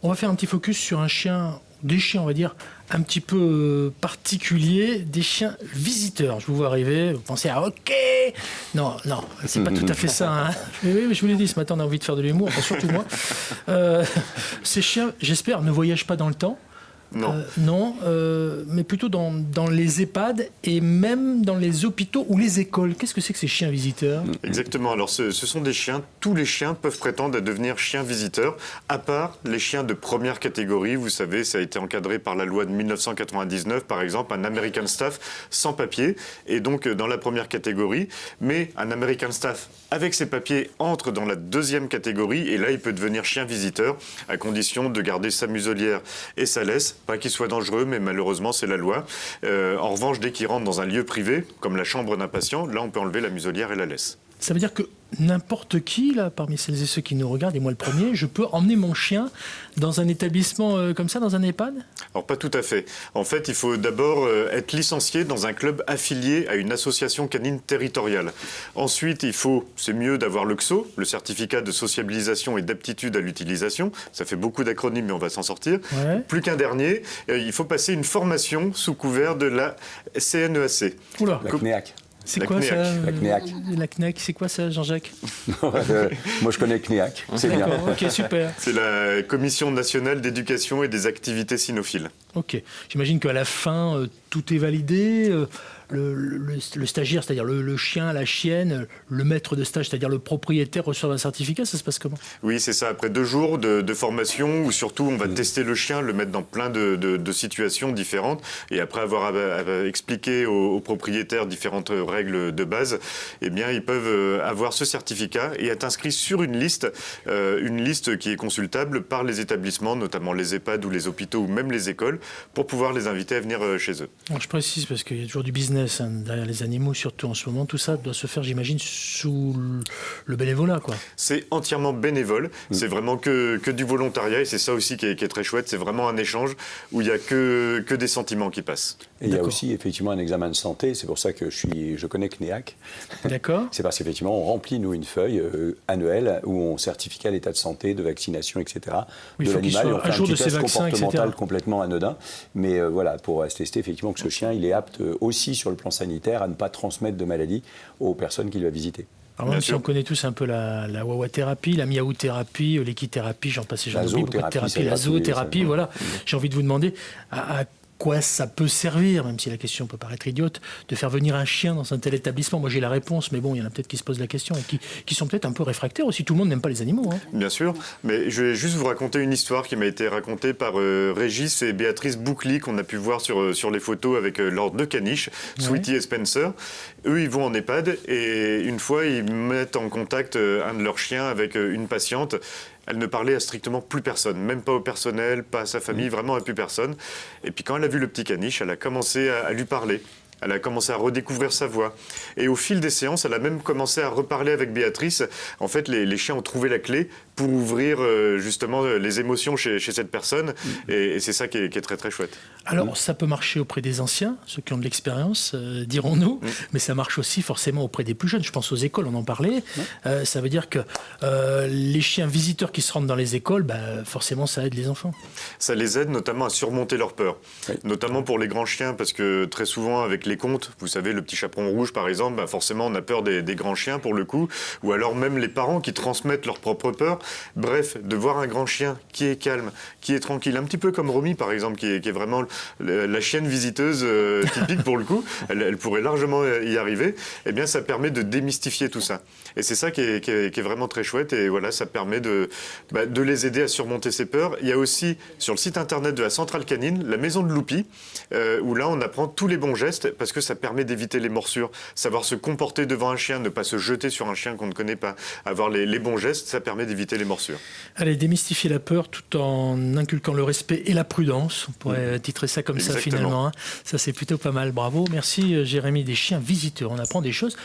On va faire un petit focus sur un chien, des chiens on va dire, un petit peu particuliers, des chiens visiteurs. Je vous vois arriver, vous pensez à OK. Non, c'est pas tout à fait ça. Hein. Oui, je vous l'ai dit, ce matin on a envie de faire de l'humour, enfin, surtout moi. Ces chiens, j'espère, ne voyagent pas dans le temps. Non. Mais plutôt dans les EHPAD et même dans les hôpitaux ou les écoles. Qu'est-ce que c'est que ces chiens visiteurs ? Exactement. Alors, ce sont des chiens. Tous les chiens peuvent prétendre à devenir chiens visiteurs, à part les chiens de première catégorie. Vous savez, ça a été encadré par la loi de 1999, par exemple, un American Staff sans papier, et donc dans la première catégorie. Mais un American Staff avec ses papiers entre dans la deuxième catégorie, et là, il peut devenir chien visiteur, à condition de garder sa muselière et sa laisse. Pas qu'il soit dangereux, mais malheureusement, c'est la loi. En revanche, dès qu'il rentre dans un lieu privé, comme la chambre d'un patient, là, on peut enlever la muselière et la laisse. Ça veut dire que n'importe qui, là, parmi celles et ceux qui nous regardent, et moi le premier, je peux emmener mon chien dans un établissement comme ça, dans un EHPAD ? Alors, pas tout à fait. En fait, il faut d'abord être licencié dans un club affilié à une association canine territoriale. Ensuite, c'est mieux d'avoir le CSO, le certificat de sociabilisation et d'aptitude à l'utilisation. Ça fait beaucoup d'acronymes, mais on va s'en sortir. Ouais. Plus qu'un dernier, il faut passer une formation sous couvert de la CNEAC. Oula. La CNEAC. C'est La quoi CNEAC. ça La CNEAC. La CNEAC, c'est quoi ça, Jean-Jacques ? Moi, je connais CNEAC. C'est bien. D'accord, ok, super. C'est la Commission nationale d'éducation et des activités cynophiles. Ok, j'imagine qu'à la fin, tout est validé. Le stagiaire, c'est-à-dire le chien, la chienne, le maître de stage, c'est-à-dire le propriétaire, reçoit un certificat. Ça se passe comment ? Oui, c'est ça. Après 2 jours de formation, où surtout on va tester le chien, le mettre dans plein de situations différentes, et après avoir expliqué aux propriétaires différentes règles de base, eh bien, ils peuvent avoir ce certificat et être inscrits sur une liste qui est consultable par les établissements, notamment les EHPAD ou les hôpitaux ou même les écoles, pour pouvoir les inviter à venir chez eux. Alors, je précise parce qu'il y a toujours du business derrière les animaux, surtout en ce moment. Tout ça doit se faire, j'imagine, sous le bénévolat, quoi. C'est entièrement bénévole. C'est vraiment que du volontariat, et c'est ça aussi qui est très chouette. C'est vraiment un échange où il n'y a que des sentiments qui passent. Et il y a aussi effectivement un examen de santé. C'est pour ça que je connais CNEAC. D'accord. C'est parce qu'effectivement, on remplit, nous, une feuille annuelle où on certifie l'état de santé, de vaccination, etc. Oui, de il faut qu'il l'animal. soit Et on fait à un jour petit de ses test vaccins, comportemental etc. complètement anodin. Mais voilà, pour attester effectivement que ce chien, il est apte aussi sur le plan sanitaire à ne pas transmettre de maladies aux personnes qu'il va visiter. Alors même si on connaît tous un peu la wawa-thérapie, la miaou-thérapie, l'équithérapie, j'en passe et j'en oublie, beaucoup de thérapie, la zoothérapie, voilà. J'ai envie de vous demander à quoi ça peut servir, même si la question peut paraître idiote, de faire venir un chien dans un tel établissement. Moi j'ai la réponse, mais bon, il y en a peut-être qui se posent la question et qui sont peut-être un peu réfractaires aussi. Tout le monde n'aime pas les animaux. Hein. Bien sûr, mais je vais juste vous raconter une histoire qui m'a été racontée par Régis et Béatrice Boucli, qu'on a pu voir sur les photos avec leurs 2 caniches, Sweetie et Spencer. Eux, ils vont en EHPAD et une fois, ils mettent en contact un de leurs chiens avec une patiente. Elle ne parlait à strictement plus personne, même pas au personnel, pas à sa famille, vraiment à plus personne. Et puis quand elle a vu le petit caniche, elle a commencé à lui parler. Elle a commencé à redécouvrir sa voix. Et au fil des séances, elle a même commencé à reparler avec Béatrice. En fait, les chiens ont trouvé la clé pour ouvrir justement les émotions chez cette personne. Et c'est ça qui est très très chouette. Alors, ça peut marcher auprès des anciens, ceux qui ont de l'expérience, dirons-nous, mais ça marche aussi forcément auprès des plus jeunes. Je pense aux écoles, on en parlait. Ça veut dire que les chiens visiteurs qui se rendent dans les écoles, forcément, ça aide les enfants. Ça les aide notamment à surmonter leur peur. Oui. Notamment pour les grands chiens, parce que très souvent, avec les contes, vous savez, le petit chaperon rouge, par exemple, forcément, on a peur des grands chiens, pour le coup. Ou alors même les parents qui transmettent leur propre peur. Bref, de voir un grand chien qui est calme, qui est tranquille, un petit peu comme Romy, par exemple, qui est vraiment la chienne visiteuse typique pour le coup, elle pourrait largement y arriver, eh bien ça permet de démystifier tout ça. Et c'est ça qui est vraiment très chouette, et voilà, ça permet de les aider à surmonter ces peurs. Il y a aussi, sur le site internet de la Centrale Canine, la maison de Loupi, où là on apprend tous les bons gestes, parce que ça permet d'éviter les morsures, savoir se comporter devant un chien, ne pas se jeter sur un chien qu'on ne connaît pas, avoir les bons gestes, ça permet d'éviter les morsures. Allez, démystifier la peur tout en inculquant le respect et la prudence. On pourrait titrer ça comme ça finalement. Hein. Ça, c'est plutôt pas mal. Bravo. Merci Jérémy, des chiens visiteurs. On apprend des choses.